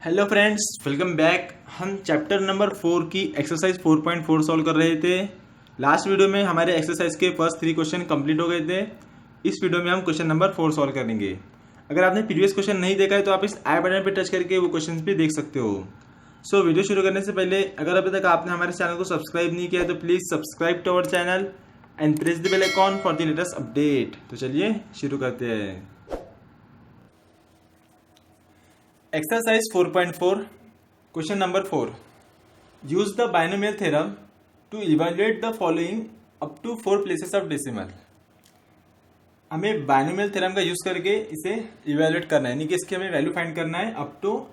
Hello friends, welcome back. हम chapter number 4 की exercise 4.4 solve कर रहे थे। लास्ट वीडियो में हमारे एक्सरसाइज के फर्स्ट 3 क्वेश्चन कंप्लीट हो गए थे। इस वीडियो में हम क्वेश्चन नंबर 4 सॉल्व करेंगे। अगर आपने प्रीवियस क्वेश्चन नहीं देखा है तो आप इस आई बटन पर टच करके वो क्वेश्चन भी देख सकते हो। वीडियो शुरू करने से पहले अगर अभी तक आपने हमारे चैनल को सब्सक्राइब नहीं किया तो please subscribe to our channel and press the bell icon for the latest update. तो चलिए शुरू करते हैं। Exercise 4.4 question number 4। Use the binomial theorem to evaluate the following up to 4 places of decimal. हमें binomial theorem का use करके इसे evaluate करना है, यानी कि इसकी हमें वैल्यू फाइंड करना है अप टू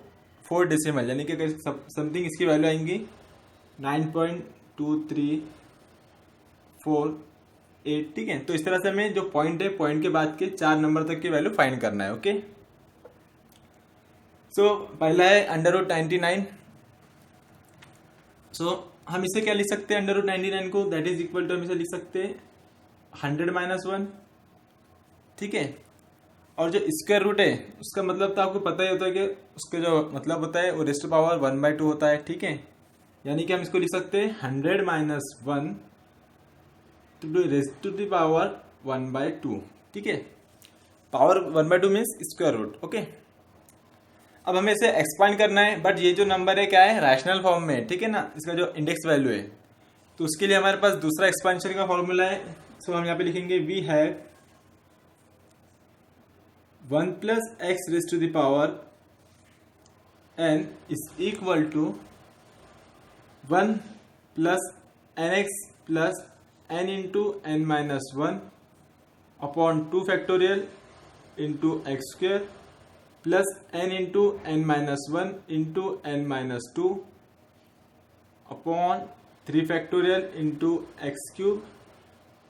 4 डेसिमल, यानी कि अगर समथिंग इसकी वैल्यू आएंगी 9.2348, ठीक है। तो इस तरह से हमें जो पॉइंट है, पॉइंट के बाद के 4 नंबर तक की वैल्यू फाइंड करना है। ओके, पहला है √99। हम इसे क्या लिख सकते हैं, √99 को दैट इज इक्वल टू हम इसे लिख सकते हैं 100 - 1, ठीक है। और जो स्क्वायर रूट है उसका मतलब तो आपको पता ही होता है कि उसका जो मतलब होता है वो रेस्ट टू पावर 1/2 होता है, ठीक है। यानी कि हम इसको लिख सकते हैं 100 - 1 to raised to the power 1/2, ठीक है। Power 1/2 means square root. Okay, अब हमें इसे एक्सपांड करना है, बट ये जो नंबर है क्या है, रैशनल फॉर्म में है, ठीक है ना। इसका जो इंडेक्स वैल्यू है तो उसके लिए हमारे पास दूसरा एक्सपांशन का फॉर्मूला है। हम यहाँ पे लिखेंगे we have 1 + x raise to the power n is equal to 1 + nx + n into n - 1 upon 2 factorial into x square plus n into n - 1 into n - 2 upon 3 factorial into x cube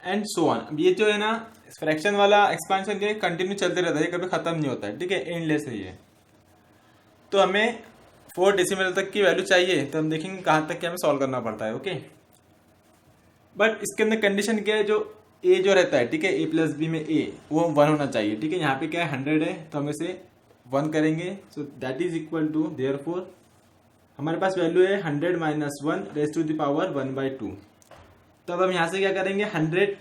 and so on. अब ये जो है ना fraction वाला expansion के continue चलते रहता है, ये कभी खत्म नहीं होता है, ठीक है, एंडलेस है ये। तो हमें 4 डेसिमल तक की वैल्यू चाहिए, तो हम देखेंगे कहाँ तक के हमें सॉल्व करना पड़ता है। ओके, बट इसके अंदर कंडीशन क्या है, जो a जो रहता है, ठीक है, a + b में a वो 1 होना चाहिए, ठीक है। यहाँ पे क्या है 100 है तो हम इसे 1 करेंगे। So that is equal to therefore हमारे पास वैल्यू है 100 - 1 रेज़ टू द पावर 1/2। तो अब हम यहां से क्या करेंगे, 100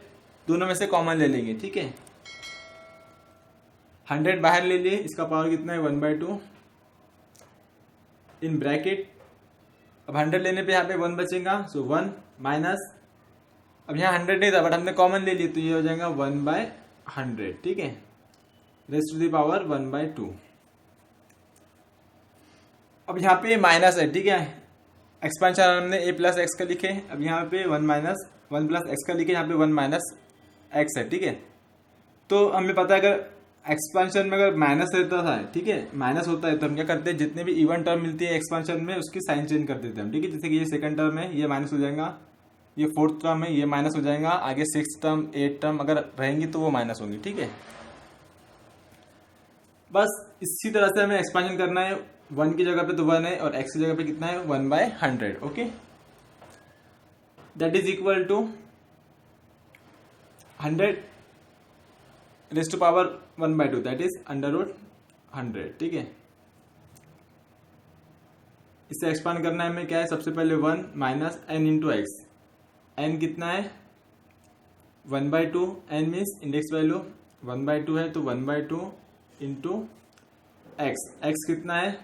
दोनों में से कॉमन ले लेंगे, ठीक है। 100 बाहर ले लिए, इसका पावर कितना है 1/2 इन ब्रैकेट। अब 100 लेने पे यहाँ पे 1 बचेगा, सो 1 माइनस, अब यहाँ 100 नहीं था बट हमने कॉमन ले ली तो ये हो जाएगा 1/100, ठीक है, रेज़ टू द पावर 1/2। अब यहाँ पे माइनस है, ठीक है, एक्सपेंशन हमने a + x का लिखे, अब यहाँ पे 1 + x का लिखे, यहाँ पे 1 - x है, ठीक है। तो हमें पता है अगर एक्सपेंशन में अगर माइनस रहता था, ठीक है, माइनस होता है तो हम क्या करते हैं, जितने भी इवन टर्म मिलती है एक्सपेंशन में उसकी साइन चेंज कर देते हैं हम, ठीक है। जैसे कि ये सेकंड टर्म है ये माइनस हो जाएगा, ये 4th टर्म है ये माइनस हो जाएगा, आगे 6th टर्म 8th टर्म अगर रहेंगी तो वो माइनस होंगी, ठीक है। बस इसी तरह से हमें एक्सपेंशन करना है, 1 की जगह पे तो 1 है और x की जगह पे कितना है 1/100। Okay, that is equal to 100 raise to power 1/2 that is √100, ठीक है। इसे एक्सपांड करना है हमें, क्या है, सबसे पहले 1 minus n into x, n कितना है 1/2, n मीन्स इंडेक्स वैल्यू 1/2 है तो 1/2 इंटू एक्स, एक्स कितना है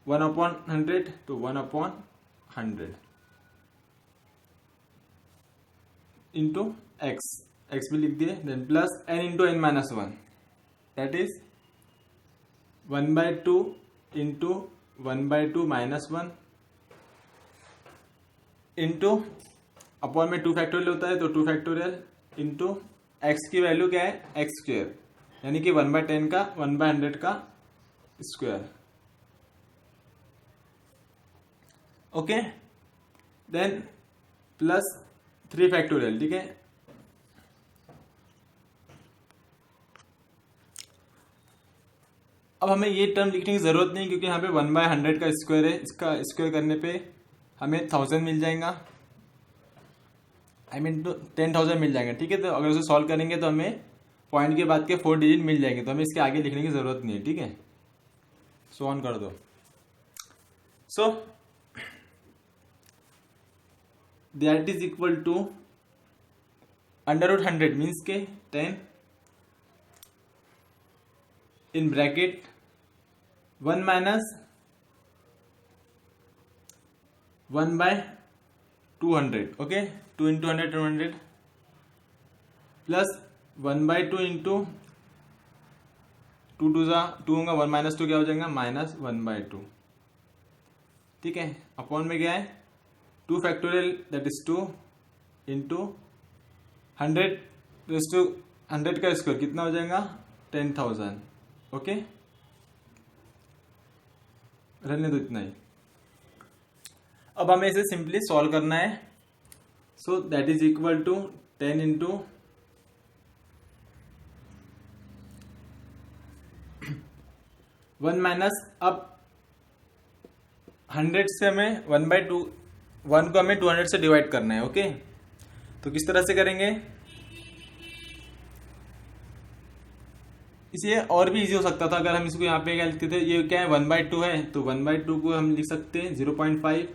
1/100 तो 1/100 इंटू एक्स, एक्स भी लिख दिए, then plus n into n - 1 that is 1/2 into 1/2 - 1 into upon में 2 फैक्टोरियल होता है तो 2 फैक्टोरियल इंटू एक्स की वैल्यू क्या है एक्स स्क्वेयर, यानी कि 1/10 का 1/100 का square. Okay, then plus 3 factorial, ठीक है। अब हमें ये टर्म लिखने की जरूरत नहीं क्योंकि यहाँ पे 1/100 का स्क्वायर है, इसका स्क्वायर करने पे हमें 1000 मिल जाएगा, आई मीन 10,000 मिल जाएगा, ठीक है। तो अगर उसे सॉल्व करेंगे तो हमें पॉइंट के बाद के 4 डिजिट मिल जाएंगे, तो हमें इसके आगे लिखने की जरूरत नहीं है, ठीक है। सो ऑन कर दो। So that is equal to under root 100 means के 10 in bracket 1 minus 1 by 200, okay 2 into 100 200 plus 1 by 2 into 2 2 होगा 1 माइनस 2 क्या हो जाएगा माइनस 1 बाय 2, ठीक है। अपॉन में क्या है 2 factorial that is 2 into 100 raise to 100 का स्क्वायर कितना हो जाएगा 10,000, ओके रहने दो इतना ही। अब हमें इसे सिंपली सॉल्व करना है। So that is equal to 10 into 1 minus, अब 100 से हमें 1 बाई 2 1 को हमें 200 से डिवाइड करना है, ओके। तो किस तरह से करेंगे, इसे और भी इजी हो सकता था अगर हम इसको यहाँ पे क्या लिखते थे, ये क्या है 1 बाई 2 है तो 1 बाई 2 को हम लिख सकते हैं 0.5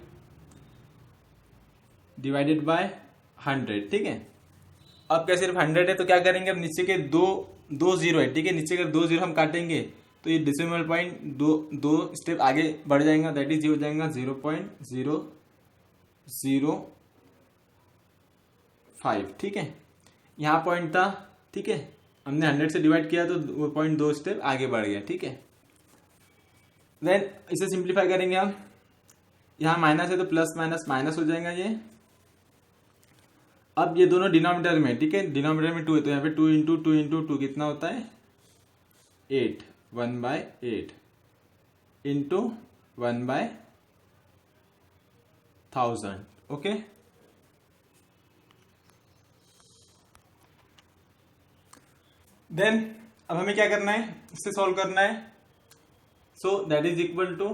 डिवाइडेड बाय 100, ठीक है। अब क्या सिर्फ 100 है तो क्या करेंगे, अब नीचे के दो जीरो है, ठीक है, नीचे के 2 जीरो हम काटेंगे तो ये डेसिमल पॉइंट दो स्टेप आगे बढ़ जाएगा, दैट इज ये हो जाएगा 0.0005, ठीक है। यहाँ पॉइंट था, ठीक है, हमने 100 से डिवाइड किया तो वो पॉइंट 2 स्टेप आगे बढ़ गया, ठीक है। देन इसे सिंप्लीफाई करेंगे हम, यहाँ माइनस है तो प्लस माइनस माइनस हो जाएगा ये। अब ये दोनों डिनोमिनेटर में, ठीक है, डिनोमिनेटर में 2 है तो यहाँ पे 2 इंटू 2 इंटू 2 कितना होता है 8, 1 by 8 into 1 by 1000, okay. Then अब हमें क्या करना है, इससे सॉल्व करना है। So that is equal to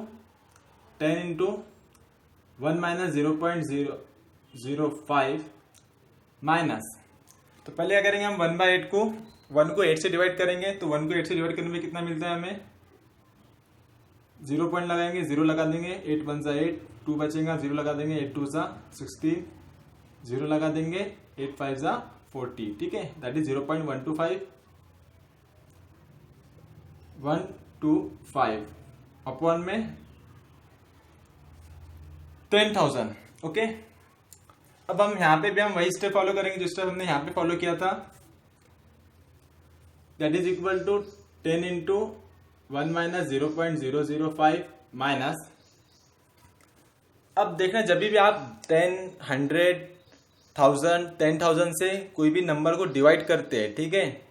10 into 1 minus 0.005 minus, तो पहले क्या करेंगे हम 1 बाय 8 को 1 को 8 से डिवाइड करेंगे तो 1 को 8 से डिवाइड करने में कितना मिलता है हमें 0 पॉइंट लगाएंगे, 0 लगा देंगे, 8 1 जा 8, 2 बचेगा, 0 लगा देंगे, 8 2 जा 16, 0 लगा देंगे, 8 5 जा 40, ठीक है, दैट इज 0.125 अपॉन में 10,000, ओके। अब हम यहाँ पे भी हम वही स्टेप फॉलो करेंगे जो स्टेप हमने यहाँ पे फॉलो किया था, that is equal to 10 into 1 minus 0.005 minus. अब देखना जब भी आप 10, 100, 1000, 10,000 से कोई भी नंबर को डिवाइड करते हैं, ठीक है,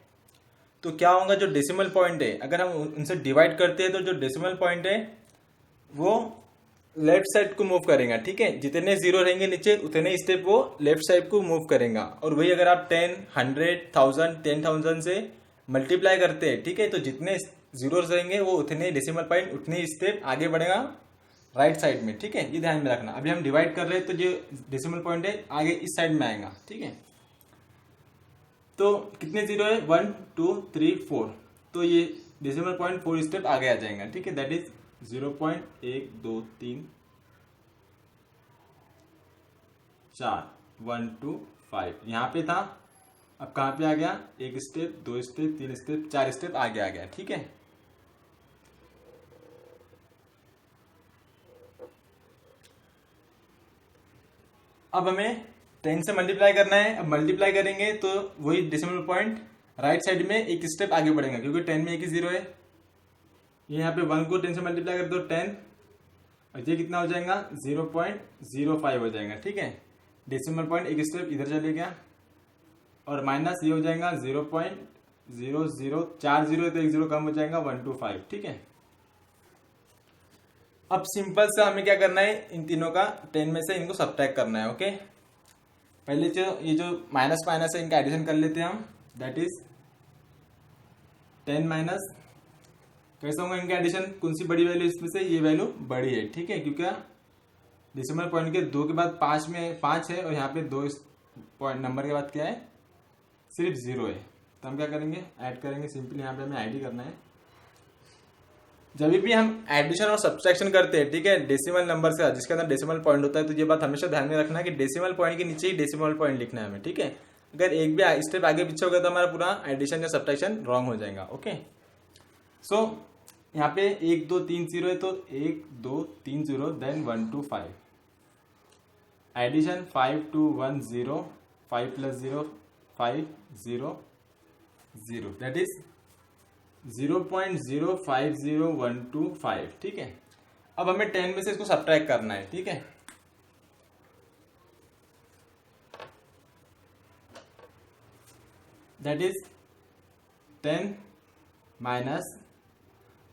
तो क्या होगा जो डेसिमल पॉइंट है अगर हम उनसे डिवाइड करते हैं तो जो डेसिमल पॉइंट है वो लेफ्ट साइड को मूव करेगा, ठीक है, जितने जीरो रहेंगे नीचे उतने स्टेप वो लेफ्ट साइड को मूव करेगा। और वही अगर आप 10, 100, 1000, 10,000 से मल्टीप्लाई करते हैं, ठीक है, तो जितने जीरो रहेंगे वो उतने डेसिमल पॉइंट उतने स्टेप आगे बढ़ेगा राइट साइड में, ठीक है, ये ध्यान में रखना। अभी हम डिवाइड कर रहे हैं तो जो डेसिमल पॉइंट है आगे इस साइड में आएगा, ठीक है। तो कितने जीरो है 1 2 3 4, तो ये डेसिमल पॉइंट 4 स्टेप आगे आ जाएगा, ठीक है, दैट इज 0.1 2 3 4 1 2 5 यहाँ पे था, अब कहाँ पे आ गया, 1 स्टेप 2 स्टेप 3 स्टेप 4 स्टेप आगे आ गया, ठीक है। अब हमें 10 से मल्टीप्लाई करना है, अब मल्टीप्लाई करेंगे तो वही डेसिमल पॉइंट राइट साइड में एक स्टेप आगे बढ़ेगा क्योंकि 10 में एक ही जीरो है। ये यहाँ पे 1 को 10 से मल्टीप्लाई कर दो 10, और ये कितना हो जाएगा 0.05 हो जाएगा, ठीक है, डेसिमल पॉइंट एक स्टेप इधर चले गया, और माइनस ये हो जाएगा 0.0040 तो एक जीरो कम हो जाएगा 125, ठीक है। अब सिंपल से हमें क्या करना है, इन तीनों का 10 में से इनको सब्ट्रैक्ट करना है, ओके। पहले जो ये जो माइनस माइनस है इनका एडिशन कर लेते हैं हम, दैट इज 10 माइनस, कैसा होगा इनका एडिशन, कौन सी बड़ी वैल्यू इसमें से, ये वैल्यू बड़ी है, ठीक है, क्योंकि डेसिमल पॉइंट के 2 के बाद 5 में 5 है और यहाँ पे 2 पॉइंट नंबर के बाद क्या है सिर्फ 0 है, तो हम क्या करेंगे ऐड करेंगे, सिंपली यहाँ पे हमें आईडी करना है, जब भी हम एडिशन और सब्सट्रैक्शन करते हैं, ठीक है, डेसिमल नंबर से जिसके अंदर डेसिमल पॉइंट होता है, तो ये बात हमेशा ध्यान में रखना है कि डेसिमल पॉइंट के नीचे ही डेसिमल पॉइंट लिखना है हमें, ठीक है। अगर एक भी स्टेप आगे पीछे हो गया तो हमारा पूरा एडिशन या सब्सट्रैक्शन रॉन्ग हो जाएगा। ओके, सो यहाँ पे 1 2 3 0 है, तो 1 2 3 0 देन 1 2 5 एडिशन 5 2 1 0 5 + 0 5 0 0 दैट इज 0.050125, ठीक है। अब हमें 10 में से इसको सब्ट्रैक्ट करना है, ठीक है। दैट इज 10 माइनस,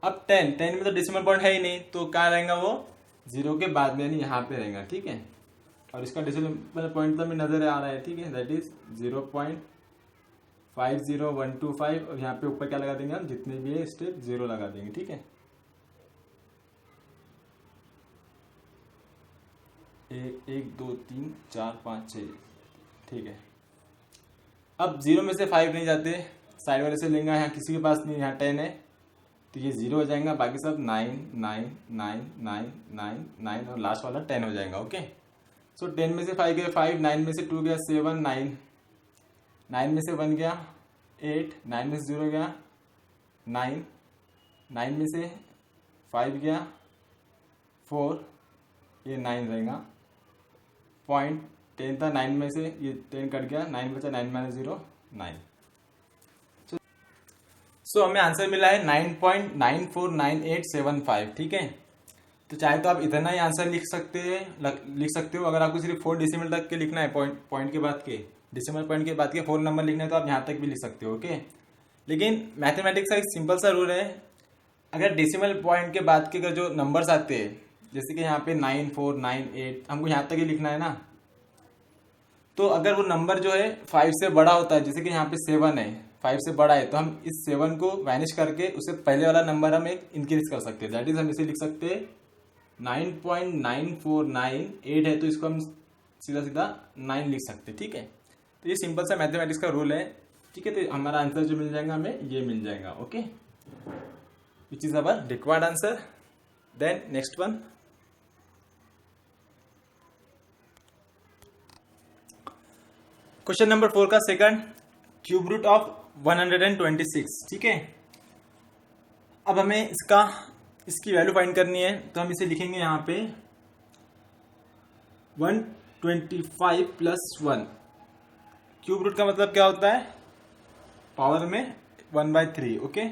अब 10 में तो डेसिमल पॉइंट है ही नहीं, तो कहाँ रहेगा वो, 0 के बाद में, यानी यहाँ पे रहेगा, ठीक है। और इसका डेसिमल पॉइंट तो हमें नजर आ रहा है, ठीक है, दैट इज 0.50125, और यहाँ पे ऊपर क्या लगा देंगे हम, जितने भी है स्टेप 0 लगा देंगे, ठीक है। 1 2 3 4 5 6, ठीक है। अब 0 में से 5 नहीं जाते, साइड वाले से लेंगे, यहाँ किसी के पास नहीं, यहाँ 10 है, तो ये 0 हो जाएगा, बाकी सब 9 9 9 9 9 9 और लास्ट वाला 10 हो जाएगा। ओके, सो 10 में से 5 गया 5, 9 में से 2 गया 7, 9 में से 1 गया 8, 9 में से 0 गया 9, 9 में से 5 गया 4, ये 9 रहेगा, पॉइंट 10 था, 9 में से ये 10 कट गया, 9 बचा, 9 - 0 9। सो हमें आंसर मिला है 9.949875, ठीक है। तो चाहे तो आप इतना ही आंसर लिख सकते हो। अगर आपको सिर्फ 4 डेसिमल तक के लिखना है, पॉइंट के बाद के डेसिमल पॉइंट के बाद के 4 नंबर लिखना है, तो आप यहाँ तक भी लिख सकते हो। ओके, लेकिन मैथमेटिक्स का एक सिंपल सा रूल है, अगर डेसिमल पॉइंट के बाद के अगर जो नंबर्स आते हैं, जैसे कि यहाँ पे 9 4 9 8, हमको यहाँ तक ही लिखना है ना, तो अगर वो नंबर जो है 5 से बड़ा होता है, जैसे कि यहाँ पे 7 है, 5 से बड़ा है, तो हम इस 7 को वैनिश करके उससे पहले वाला नंबर हम एक इंक्रीज कर सकते हैं। दैट इज हम इसे लिख सकते हैं 9.9498 है, तो इसको हम सीधा सीधा 9 लिख सकते हैं, ठीक है। तो ये सिंपल सा मैथमेटिक्स का रूल है, ठीक है। तो हमारा आंसर जो मिल जाएगा हमें ये मिल जाएगा। Okay, which is our required answer. Then next one, question number 4 का सेकंड, क्यूब रूट ऑफ 126, ठीक है। अब हमें इसकी वैल्यू फाइंड करनी है, तो हम इसे लिखेंगे यहाँ पे 125 + 1। क्यूब रूट का मतलब क्या होता है, पावर में 1/3। ओके,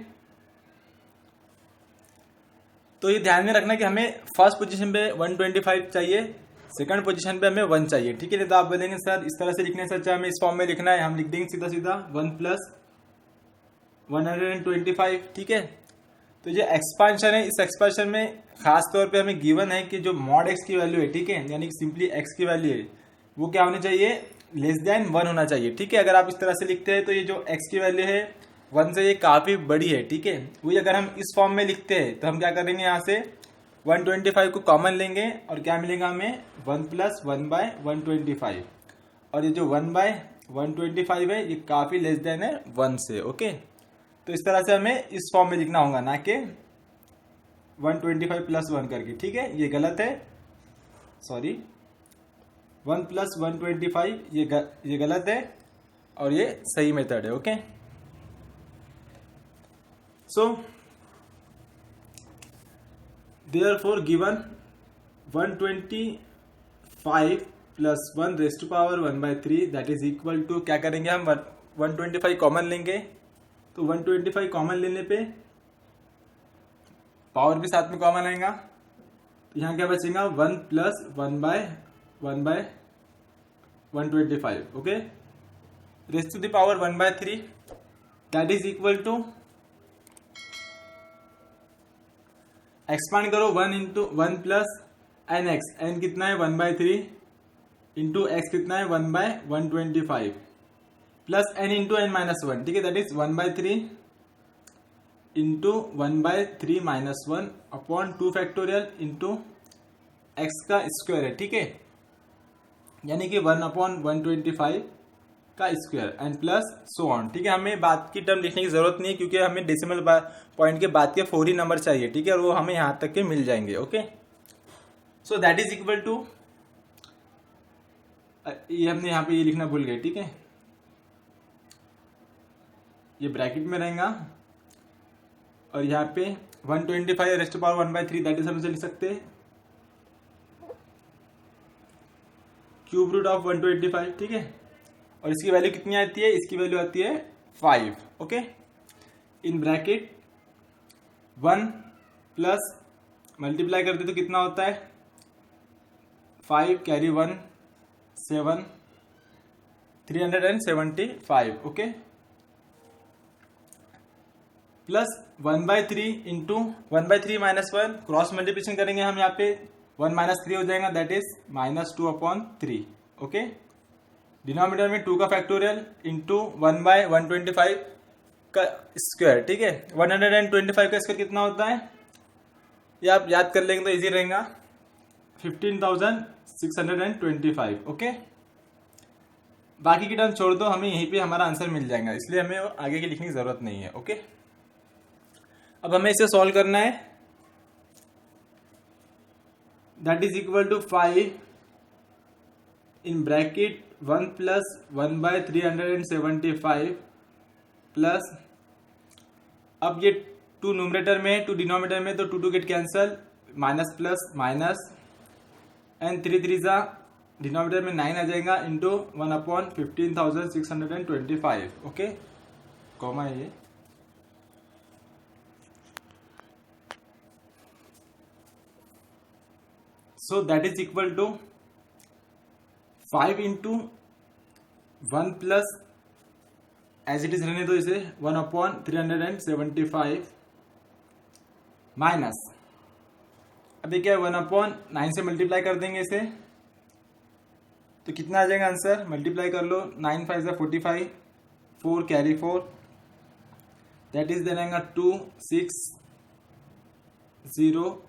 तो ये ध्यान में रखना कि हमें फर्स्ट पोजीशन पे 125 चाहिए, सेकंड पोजीशन पे हमें 1 चाहिए, ठीक है। नहीं तो आप बोलेंगे सर इस तरह से लिखने से अच्छा हमें इस फॉर्म में लिखना है, हम लिख देंगे सीधा सीधा 1 + 125, ठीक है। तो ये एक्सपांशन है, इस एक्सपांशन में खास तौर पे हमें गिवन है कि जो मॉड x की वैल्यू है, ठीक है, यानी कि सिंपली x की वैल्यू है, वो क्या होनी चाहिए, <<1 होना चाहिए, ठीक है। अगर आप इस तरह से लिखते हैं तो ये जो x की वैल्यू है 1 से ये काफी बड़ी है, ठीक है। वही अगर हम इस फॉर्म में लिखते हैं तो हम क्या करेंगे, यहाँ से 125 को कॉमन लेंगे और क्या मिलेगा हमें, 1 + 1/125, और ये जो 1/125 है ये काफी <<1 है 1 से। ओके, तो इस तरह से हमें इस फॉर्म में लिखना होगा, ना कि 125 + 1 करके, ठीक है। ये गलत है, सॉरी, 1 + 125 ये गलत है और ये सही मेथड है। Okay, so therefore given 125 + 1⁻⁻³ that is equal to, क्या करेंगे हम 125 कॉमन लेंगे, तो 125 कॉमन लेने पे पावर भी साथ में कॉमन आएगा, तो यहाँ क्या बचेगा 1 + 1/125। Okay, raise to the power 1/3 that is equal to, expand करो 1 + nx, n कितना है 1/3 इंटू x कितना है 1/125 प्लस n इंटू n - 1, ठीक है, that is 1/3 into 1/3 - 1 upon 2 factorial into x का स्क्वायर है, ठीक है। यानी कि 1/125 का square and plus so on. ठीक है, हमें बाद की टर्म लिखने की जरूरत नहीं है क्योंकि हमें डेसिमल पॉइंट के बाद के 4 ही नंबर चाहिए। ठीक है, और वो हमें यहां तक के मिल जाएंगे। Okay, so that is equal to, ये हमने यहाँ पे ये लिखना भूल गए। ठीक है, ये ब्रैकेट में रहेगा और यहाँ पे 125 रेस्ट पावर 1/3 दैट इज हम इसे लिख सकते हैं क्यूब रूट ऑफ 125। ठीक है, और इसकी वैल्यू कितनी आती है, इसकी वैल्यू आती है 5। Okay, in bracket 1 plus multiply करते तो कितना होता है 5 carry 1 7 375। Okay, plus 1/3 into 1/3 minus 1 cross multiplication करेंगे हम, यहाँ पे 1 माइनस 3 हो जाएगा दैट इज -2/3। ओके, डिनोमिनेटर में 2 का फैक्टोरियल इंटू 1/125 का स्क्वायर। ठीक है, 125 का स्क्वायर कितना होता है ये आप याद कर लेंगे तो इजी रहेगा, 15,625। ओके, बाकी की टर्म छोड़ दो, हमें यहीं पे हमारा आंसर मिल जाएगा, इसलिए हमें आगे की लिखने की जरूरत नहीं है। ओके, अब हमें इसे सॉल्व करना है। That is equal to 5 in bracket 1 plus 1/375 plus, अब ये 2 न्यूमरेटर में 2 डिनोमिनेटर में तो 2 get cancel, minus plus minus and 3 3 जा डिनोमिनेटर में 9 आ जाएगा इंटू 1/15,625। ओके, कॉमा है ये। So that is equal to 5 into 1 plus as it is रहने दो इसे 1/375 माइनस, अभी क्या है 1/9 से मल्टीप्लाई कर देंगे इसे तो कितना आ जाएगा आंसर, मल्टीप्लाई कर लो, 9 5 45, 4 कैरी 4 दैट इज देगा 2 6 0,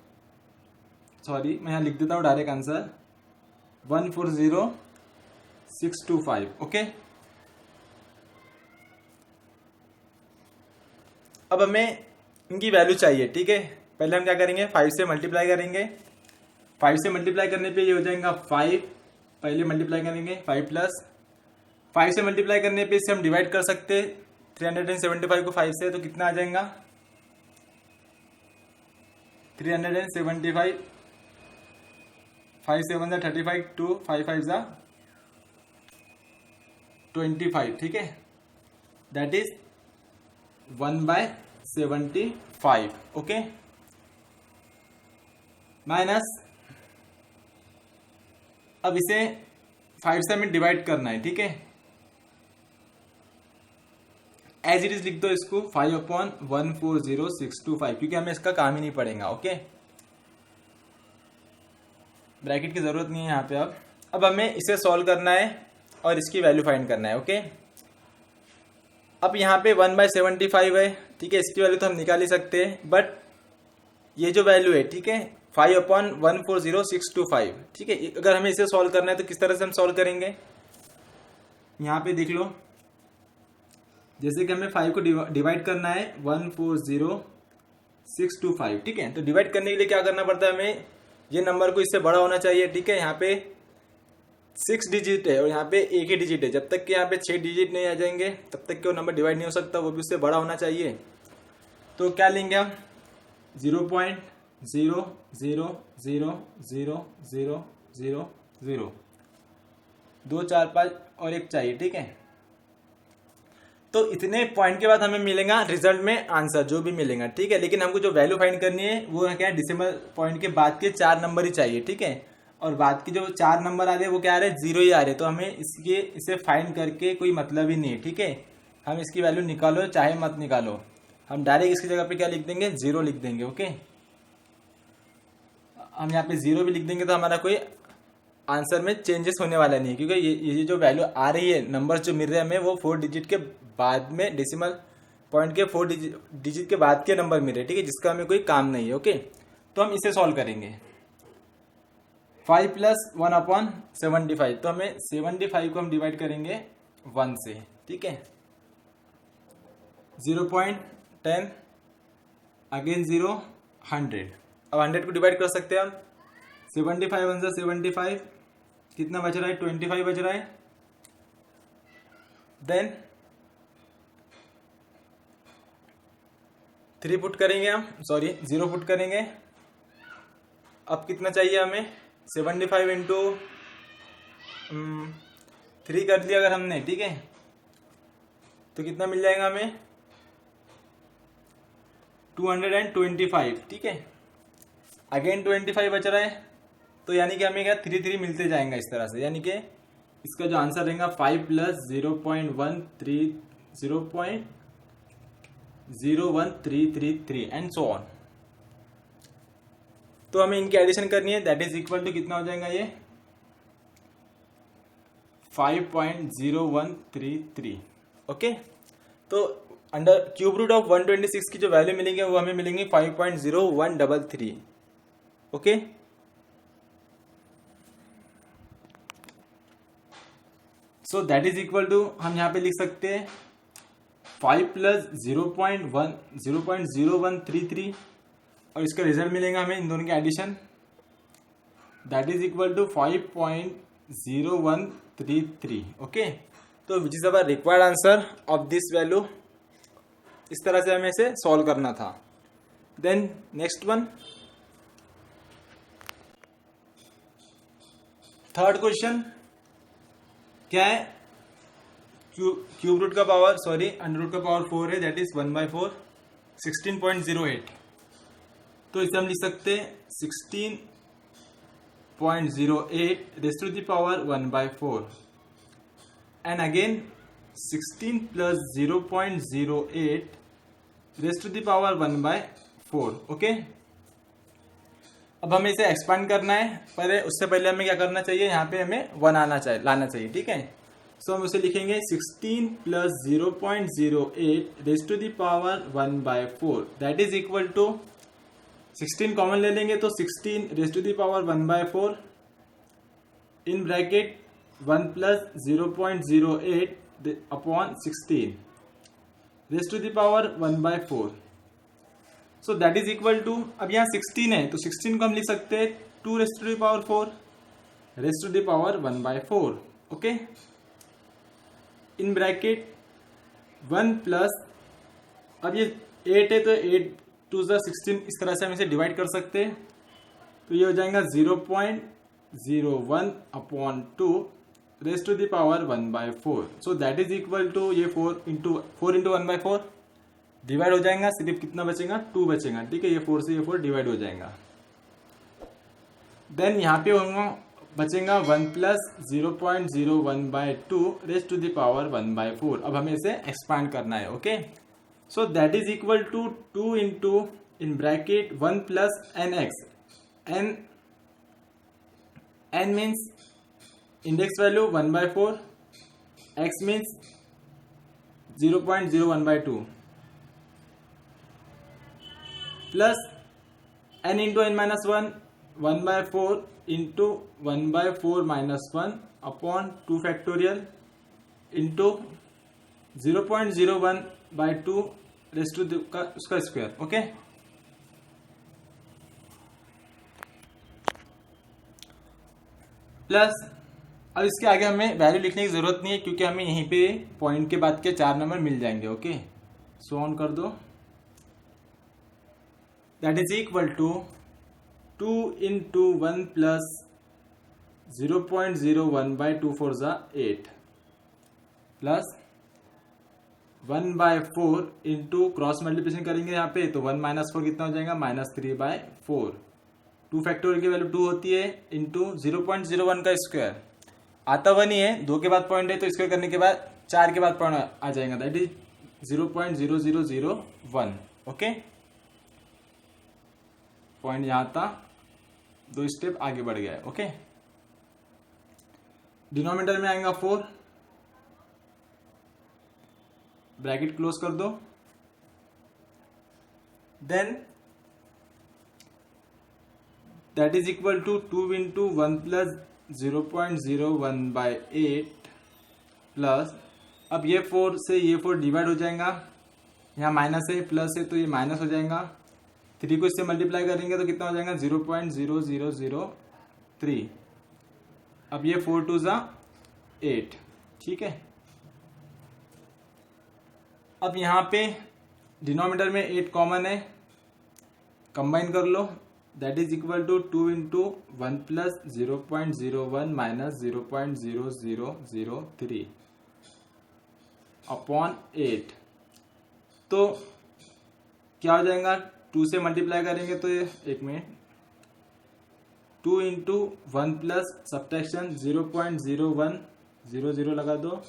सॉरी मैं यहाँ लिख देता हूँ डायरेक्ट आंसर 140,625। ओके, अब हमें इनकी वैल्यू चाहिए। ठीक है, पहले हम क्या करेंगे 5 से मल्टीप्लाई करेंगे, 5 से मल्टीप्लाई करने पे ये हो जाएगा 5, पहले मल्टीप्लाई करेंगे 5 प्लस 5 से मल्टीप्लाई करने पे इसे हम डिवाइड कर सकते हैं 375 को 5 से, तो कितना आ जाएगा 375, 5 7 जा 35, 2 5 5 जा 25। ठीक है, दैट इज 1/75। ओके, माइनस, अब इसे 5 से हमें डिवाइड करना है। ठीक है, एज इट इज लिख दो इसको 5/140,625 क्योंकि हमें इसका काम ही नहीं पड़ेगा। ओके, ब्रैकेट की जरूरत नहीं है यहाँ पे। अब हमें इसे सॉल्व करना है और इसकी वैल्यू फाइंड करना है। ओके, अब यहाँ पे 1/75 है। ठीक है, इसकी वैल्यू तो हम निकाल ही सकते हैं, बट ये जो वैल्यू है ठीक है 5/140,625। ठीक है, अगर हमें इसे सॉल्व करना है तो किस तरह से हम सॉल्व करेंगे, यहाँ पे देख लो, जैसे कि हमें 5 को डिवाइड करना है 140,625। ठीक है, तो डिवाइड करने के लिए क्या करना पड़ता है हमें, ये नंबर को इससे बड़ा होना चाहिए। ठीक है, यहाँ पे 6 डिजिट है और यहाँ पे एक ही डिजिट है, जब तक कि यहाँ पे 6 डिजिट नहीं आ जाएंगे तब तक कि वो नंबर डिवाइड नहीं हो सकता, वो भी उससे बड़ा होना चाहिए। तो क्या लेंगे हम 0.0000000, 2 4 5 और 1 चाहिए। ठीक है, तो इतने पॉइंट के बाद हमें मिलेगा रिजल्ट में आंसर जो भी मिलेगा। ठीक है, लेकिन हमको जो वैल्यू फाइंड करनी है वो क्या है, डेसिमल पॉइंट के बाद के 4 नंबर ही चाहिए। ठीक है, और बाद के जो 4 नंबर आ रहे हैं वो क्या आ रहे हैं, 0 ही आ रहे हैं, तो हमें इसे फाइंड करके कोई मतलब ही नहीं है। ठीक है, हम इसकी वैल्यू निकालो चाहे मत निकालो, हम डायरेक्ट इसकी जगह पे क्या लिख देंगे, 0 लिख देंगे। ओके, हम यहाँ पे 0 भी लिख देंगे तो हमारा कोई आंसर में चेंजेस होने वाला नहीं, क्योंकि ये जो वैल्यू आ रही है, नंबर जो मिल रहे हैं हमें वो 4 डिजिट के बाद में, डेसिमल पॉइंट के 4 डिजिट के बाद के नंबर मिल रहे हैं। ठीक है, जिसका हमें कोई काम नहीं है। ओके, तो हम इसे सॉल्व करेंगे 5 + 1/75, तो हमें 75 को हम डिवाइड करेंगे 1 से, ठीक है। 0.10 अगेन 0 100। अब 100 को डिवाइड कर सकते हैं हम। 75 1 से 75, कितना बच रहा है? 25 बच रहा है। देन 3 पुट करेंगे हम, सॉरी 0 पुट करेंगे। अब कितना चाहिए हमें? 75 इंटू 3 कर दिया अगर हमने, ठीक है, तो कितना मिल जाएगा हमें? 225, ठीक है। अगेन 25 बच रहा है, तो यानी कि हमें क्या 3 3 मिलते जाएंगे इस तरह से, यानी कि इसका जो आंसर रहेगा 5 प्लस 0.1333 एंड सो ऑन। तो हमें इनकी एडिशन करनी है, दैट इज इक्वल टू कितना हो जाएगा ये? 5.0133। ओके, तो अंडर क्यूब रूट ऑफ 126 की जो वैल्यू मिलेंगे वो हमें मिलेंगी 5.0133। Okay, so that is equal to हम यहाँ पे लिख सकते हैं 5 प्लस 0.0133 और इसका रिजल्ट मिलेगा हमें इन दोनों की addition, that is equal to 5.0133। Okay, तो which is our required answer of this value. इस तरह से हमें इसे सॉल्व करना था। Then next one, third question क्या है? क्यूब रूट का पावर, सॉरी अंडर रूट का पावर 4 है, दैट इज 1/4, 16.08। तो इसे हम लिख सकते हैं 16.08 raise to the power 1/4 and again 16 plus 0.08 raise to the power 1/4। Okay, अब हमें इसे एक्सपांड करना है, पर उससे पहले हमें क्या करना चाहिए? यहाँ पे हमें 1 लाना चाहिए, ठीक है। सो हम उसे लिखेंगे 16 plus 0.08 raise to the power 1/4, that is equal to 16 common ले लेंगे तो 16 raise to the power 1/4 in bracket 1 plus 0.08 upon 16 raise to the power 1/4। So that is equal to, अब यहाँ 16 है तो 16 को हम लिख सकते हैं 2 raise to the power 4 raise to the power 1/4। Okay, in bracket 1 plus, अब ये 8 है तो 8 2 16, इस तरह से हम इसे डिवाइड कर सकते हैं, तो ये हो जाएगा 0.01 upon 2 raise to the power 1/4। So that is equal to ये 4 इंटू 1/4 डिवाइड हो जाएगा, सिर्फ कितना बचेगा? 2 बचेगा, ठीक है। ये 4 से ये 4 डिवाइड हो जाएगा। देन यहाँ पे होगा बचेगा 1 plus 0.01/2 raise to the power 1/4। अब हमें इसे एक्सपांड करना है। Okay, so that is equal to 2 into in bracket 1 plus nx, n means index value 1/4, x means 0.01/2 plus n into n minus 1 1/4 into 1/4 minus 1 upon 2 factorial into 0.01/2 raise to का उसका square. Okay, plus अब इसके आगे हमें value लिखने की जरूरत नहीं है क्योंकि हमें यहीं पे पॉइंट के बाद के 4 नंबर मिल जाएंगे। ओके, सो ऑन कर दो, that is equal to 2 into 1 plus 0.01/2 4 8 plus 1/4 into cross multiplication करेंगे यहाँ पे तो 1 माइनस 4 कितना हो जाएगा? -3/4। 2 फैक्टोरियल की वैल्यू 2 होती है इंटू 0.01 का स्क्वायर आता 1 ही है, 2 के बाद पॉइंट है तो स्क्वायर करने के बाद 4 के बाद पॉइंट आ जाएगा, दैट इज 0.0001। ओके, पॉइंट यहां था, 2 स्टेप आगे बढ़ गया है। ओके, डिनोमिनेटर में आएगा 4, ब्रैकेट क्लोज कर दो, then that is equal to 2 into 1 plus 0.01/8 plus अब ये 4 से ये 4 डिवाइड हो जाएगा, यहाँ माइनस है प्लस है तो ये माइनस हो जाएगा, 3 को इससे मल्टीप्लाई करेंगे तो कितना हो जाएगा 0.0003। अब ये 4 2 ज़ा 8, ठीक है। अब यहाँ पे डिनोमिनेटर में 8 कॉमन है, कंबाइन कर लो, that is equal to 2 into 1 plus 0.01 minus 0.0003 upon 8। तो क्या हो जाएगा, 2 से मल्टीप्लाई करेंगे तो ये 1 मिनट, 2 इंटू 1 प्लस सब्ट्रैक्शन 0.0100 लगा दो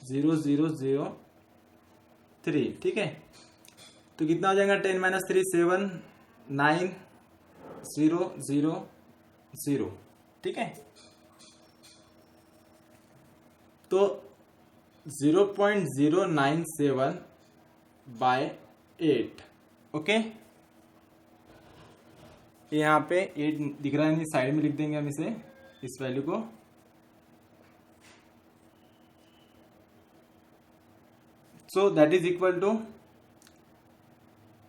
0003, ठीक है। तो कितना हो जाएगा 10 माइनस 3 7 9 0 0 0, ठीक है। तो 0.097 बाय 8, ओके। यहाँ पे 8 दिख रहा है नहीं, साइड में लिख देंगे हम इसे, इस वैल्यू को। So that is equal to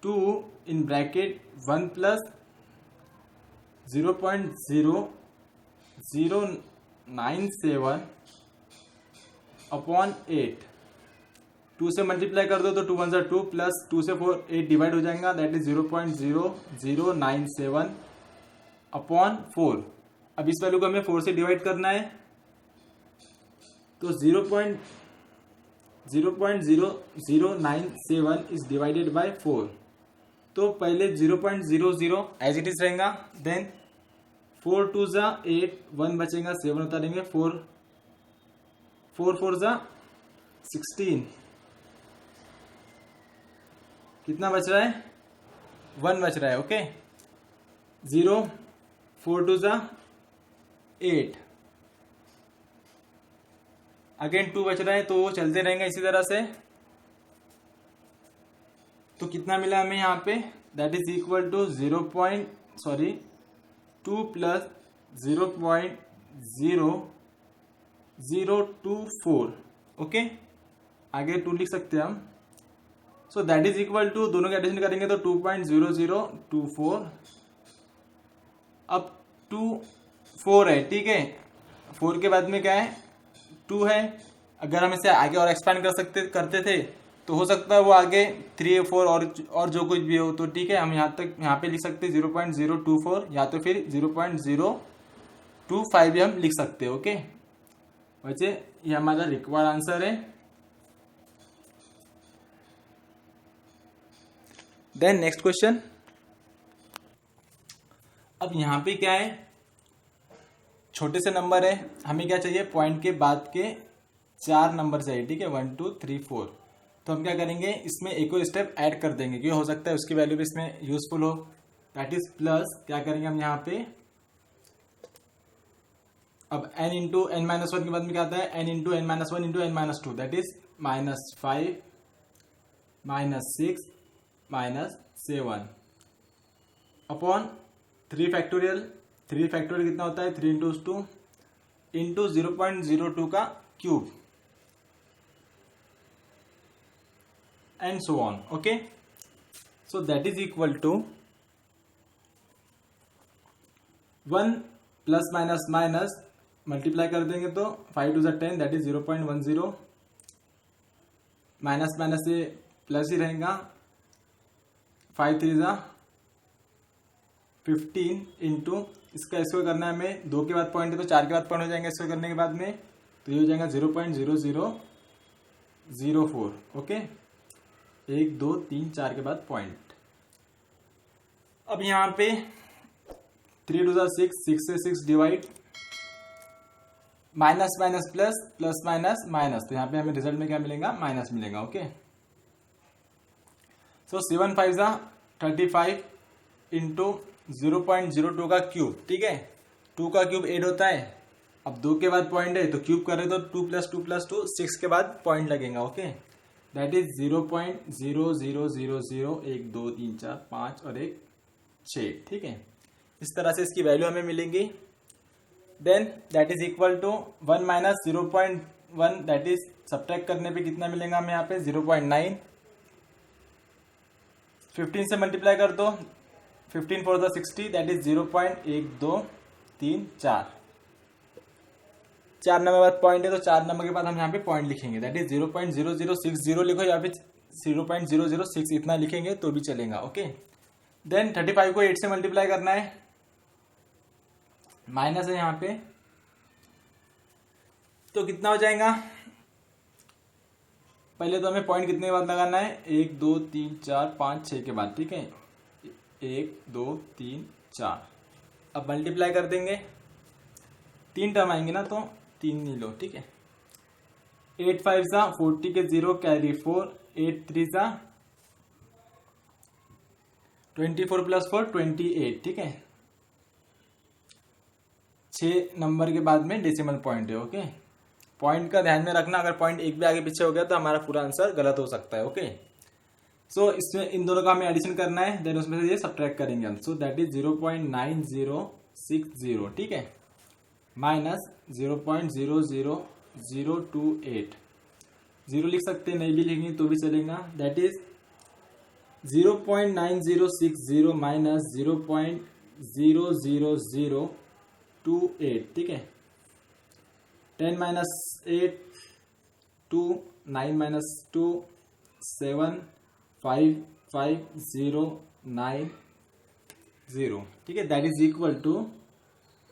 2 in bracket 1 plus 0.0097 upon 8। 2 से मल्टीप्लाई कर दो तो 2 1 2 प्लस 2 से 4 8 डिवाइड हो जाएगा, दैट इज 0.0097 अपॉन 4। अब इस वैल्यू को हमें 4 से डिवाइड करना है, तो 0.0097 इज डिवाइडेड बाय 4। तो पहले 0.00 एज इट इज रहेगा, देन 4 2 ज़ा 8, 1 बचेगा 7 उतारेंगे, 4 4 ज़ा 16, कितना बच रहा है 1 बच रहा है, ओके। 0 4 2 ज़ा 8, अगेन 2 बच रहा है, तो वो चलते रहेंगे इसी तरह से। तो कितना मिला हमें यहाँ पे, that is equal to 2 plus 0.0024, okay. आगे 2 लिख सकते हैं हम। So that is equal to, दोनों का एडिशन करेंगे तो 2.0024। अब 2 4 है, ठीक है। 4 के बाद में क्या है 2 है। अगर हम इसे आगे और एक्सपांड करते थे तो हो सकता है वो आगे 3 4 और जो कुछ भी हो, तो ठीक है। हम यहाँ पे लिख सकते हैं 0.024 या तो फिर 0.025 भी हम लिख सकते हैं, ओके। वैसे ये हमारा रिक्वायर्ड आंसर है। Then next question. अब यहाँ पे क्या है, छोटे से नंबर है, हमें क्या चाहिए, पॉइंट के बाद के 4 नंबर चाहिए, ठीक है, 1 2 3 4। तो हम क्या करेंगे, इसमें एक और स्टेप ऐड कर देंगे, क्योंकि हो सकता है उसकी वैल्यू भी इसमें यूजफुल हो। दैट इज प्लस, क्या करेंगे हम यहाँ पे, अब n इंटू n माइनस 1 के बाद में क्या आता है, n into n minus 1 into n minus 2, that is -5 -6 -7 upon 3 factorial. 3 factorial कितना होता है, 3 इंटू 2 इंटू 0.02 का cube and so on, okay. So that is equal to 1 plus minus minus multiply कर देंगे तो 5 2 10, दैट इज 0.10, माइनस माइनस से plus ही रहेगा, 5 3 15 into इसका स्क्वायर करना है हमें, 2 के बाद पॉइंट है तो 4 के बाद पॉइंट हो जाएंगे स्क्वायर करने के बाद में, तो ये हो जाएगा 0.0004, ओके। 1 2 3 4 के बाद पॉइंट। अब यहाँ पे 3 2 6, 6 से 6 divide, minus minus plus, plus minus minus, तो यहाँ पे हमें रिजल्ट में क्या मिलेगा, माइनस मिलेगा, ओके। सो 7 5 35 इंटू 0.02 का क्यूब, ठीक है। 2 का क्यूब 8 होता है। अब 2 के बाद पॉइंट है तो क्यूब कर रहे तो 2 + 2 + 2 6 के बाद पॉइंट लगेगा, ओके। दैट इज 0.0000 1 2 3 4 5 और 1 6, ठीक है। इस तरह से इसकी वैल्यू हमें मिलेंगी। Then that is equal to 1 minus 1 that is subtract करने पे कितना मिलेगा हमें यहाँ पे 0.9। 15 से मल्टीप्लाई कर दो, 15 4 द 60 दैट इज 0.1234। 4 नंबर बाद पॉइंट है तो 4 नंबर के बाद हम यहाँ पे पॉइंट लिखेंगे दैट इज 0.0060 लिखो या फिर 0.006 इतना लिखेंगे तो भी चलेगा। ओके, देन 35 को 8 से मल्टीप्लाई करना है, माइनस है यहाँ पे तो कितना हो जाएगा। पहले तो हमें पॉइंट कितने के बाद लगाना है, 1 2 3 4 5 6 के बाद, ठीक है 1 2 3 4। अब मल्टीप्लाई कर देंगे, 3 टर्म आएंगे ना तो 3 नहीं लो, ठीक है 8 5 सा 40 के 0 कैरी 4, 8 3 सा 24 प्लस 4 28, ठीक है 6 नंबर के बाद में डेसिमल पॉइंट है। ओके, पॉइंट का ध्यान में रखना, अगर पॉइंट एक भी आगे पीछे हो गया तो हमारा पूरा आंसर गलत हो सकता है। ओके, सो इसमें इन दोनों का हमें एडिशन करना है, देन उसमें से ये सब्ट्रैक्ट करेंगे हम। सो दैट इज 0.9060, ठीक है माइनस 0.00028। 0 लिख सकते हैं, नहीं भी लिखेंगे तो भी चलेगा। दैट इज 0.9060 माइनस 0.00028, ठीक है 10 माइनस 8 2, 9 माइनस 2 7 5 5 0 9 0, ठीक है दैट इज इक्वल टू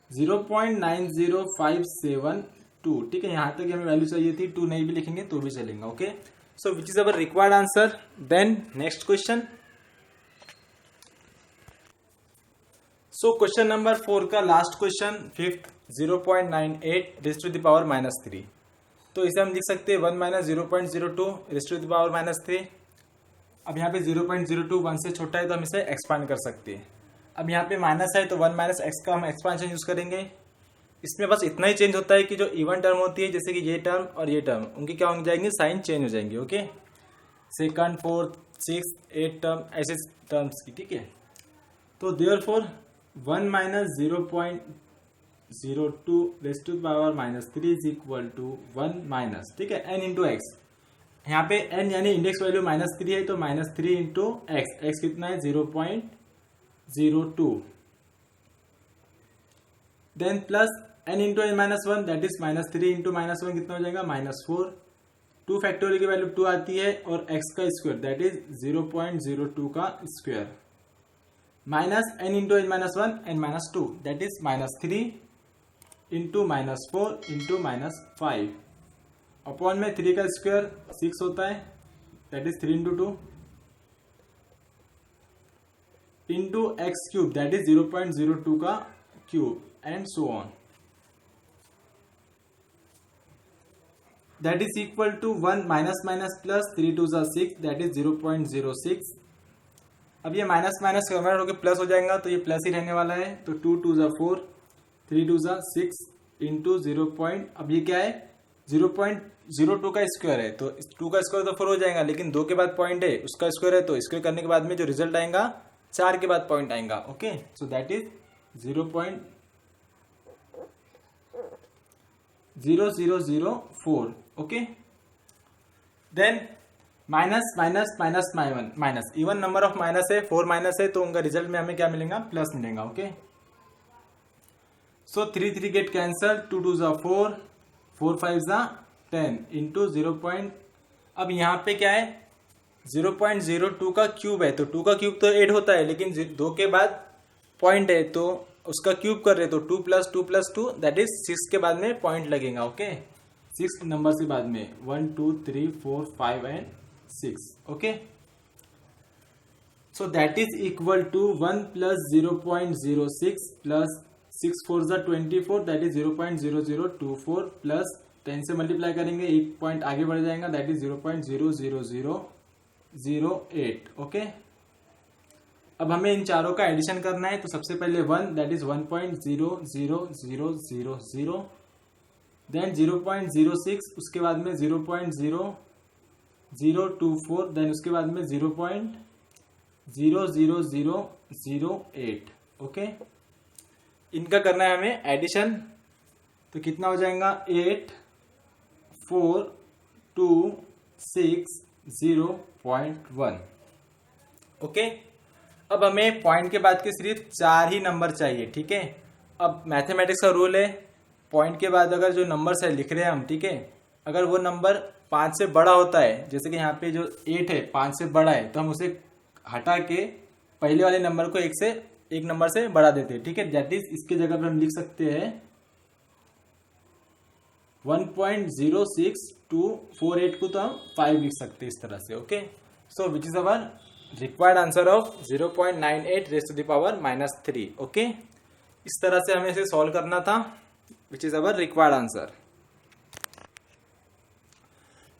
0.90572, ठीक है यहाँ तक हमें वैल्यू चाहिए थी, 2 नहीं भी लिखेंगे तो भी चलेगा। Okay, so which is our required answer. Then next question, so question number 4 का last question 5th 0.98 raise to the power -3। तो इसे हम लिख सकते हैं 1 minus 0.02 raise to the power -3। अब यहाँ पे 0.02 1 से छोटा है तो हम इसे एक्सपांड कर सकते हैं। अब यहाँ पे माइनस है तो 1 माइनस एक्स का हम एक्सपांशन यूज करेंगे। इसमें बस इतना ही चेंज होता है कि जो इवन टर्म होती है जैसे कि ये टर्म और ये टर्म, उनकी क्या हो जाएंगे, साइन चेंज हो जाएंगे। Okay, second 4th 6th 8th term ऐसे टर्म्स की, ठीक है तो therefore 1 minus 0.02 raise to the power -3 is equal to 1 minus, ठीक है n इंटू एक्स। यहाँ पे n यानी इंडेक्स वैल्यू -3 है तो -3 इंटू एक्स, एक्स कितना है 0.02, then plus n into n minus 1 that is -3 into -1 कितना हो जाएगा -4। 2 फैक्टोरियल की वैल्यू 2 आती है और x का स्क्वायर दैट इज 0.02 का square minus n into n minus 1 n minus 2 that is -3 into -4 into -5 upon में 3 का स्क्वायर 6 होता है that is 3 into 2 into x cube that is 0.02 का cube and so on that is equal to 1 minus minus plus 3 2 6 that is 0.06। अब ये minus minus convert होकर plus हो जाएगा तो ये प्लस ही रहने वाला है तो 2 2 4 3 2 6 इंटू 0. अब ये क्या है 0.02 का स्क्वायर है तो 2 का स्क्वायर तो 4 हो जाएगा लेकिन 2 के बाद पॉइंट है उसका स्क्वायर है तो स्क्वायर करने के बाद में जो रिजल्ट आएगा 4 के बाद पॉइंट आएगा। Okay so that is 0.0004। Okay then minus minus minus minus even number of minus है 4 माइनस है तो उनका रिजल्ट में हमें क्या मिलेगा प्लस मिलेगा। Okay so 3 3 get cancel 2 2 4 4 5 10 into 0. अब यहाँ पे क्या है 0.02 का क्यूब है तो 2 का क्यूब तो 8 होता है लेकिन 2 के बाद पॉइंट है तो उसका क्यूब कर रहे तो 2 + 2 + 2 दैट इज 6 के बाद में पॉइंट लगेगा। ओके 6 नंबर के बाद में 1 2 3 4 5 and 6। Okay so that is equal to 1 + 0.06 plus 6 4 24 that is 0.0024 plus 10 से मल्टीप्लाई करेंगे एक पॉइंट आगे बढ़ जाएगा दैट इज 0.00008। ओके अब हमें इन चारों का एडिशन करना है तो सबसे पहले 1 दैट इज 1.00000 देन 0.06 उसके बाद में 0.0024 देन उसके बाद में 0.00008। ओके इनका करना है हमें एडिशन तो कितना हो जाएगा 8 4260.1। ओके, अब हमें पॉइंट के बाद के सिर्फ 4 ही नंबर चाहिए। ठीक है, अब मैथमेटिक्स का रूल है, पॉइंट के बाद अगर जो नंबर है लिख रहे हैं हम, ठीक है, अगर वो नंबर 5 से बड़ा होता है, जैसे कि यहाँ पे जो 8 है 5 से बड़ा है, तो हम उसे हटा के पहले वाले नंबर को एक नंबर से बढ़ा देते हैं। ठीक है, दैट इज इसके जगह पे हम लिख सकते हैं 1.0624 को तो हम 5 लिख सकते हैं इस तरह से। Okay, so which is our required answer of 0.98 raise to the power -3। Okay, इस तरह से हमें इसे सॉल्व करना था, which is our required answer.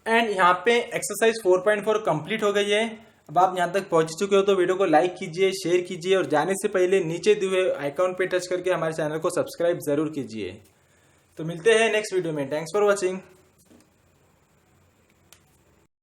And यहाँ पे एक्सरसाइज 4.4 कंप्लीट हो गई है। अब आप यहाँ तक पहुंच चुके हो तो वीडियो को लाइक कीजिए, शेयर कीजिए, और जाने से पहले नीचे दिए हुए आइकॉन पे टच करके हमारे चैनल को सब्सक्राइब जरूर कीजिए। तो मिलते हैं नेक्स्ट वीडियो में। Thanks for watching.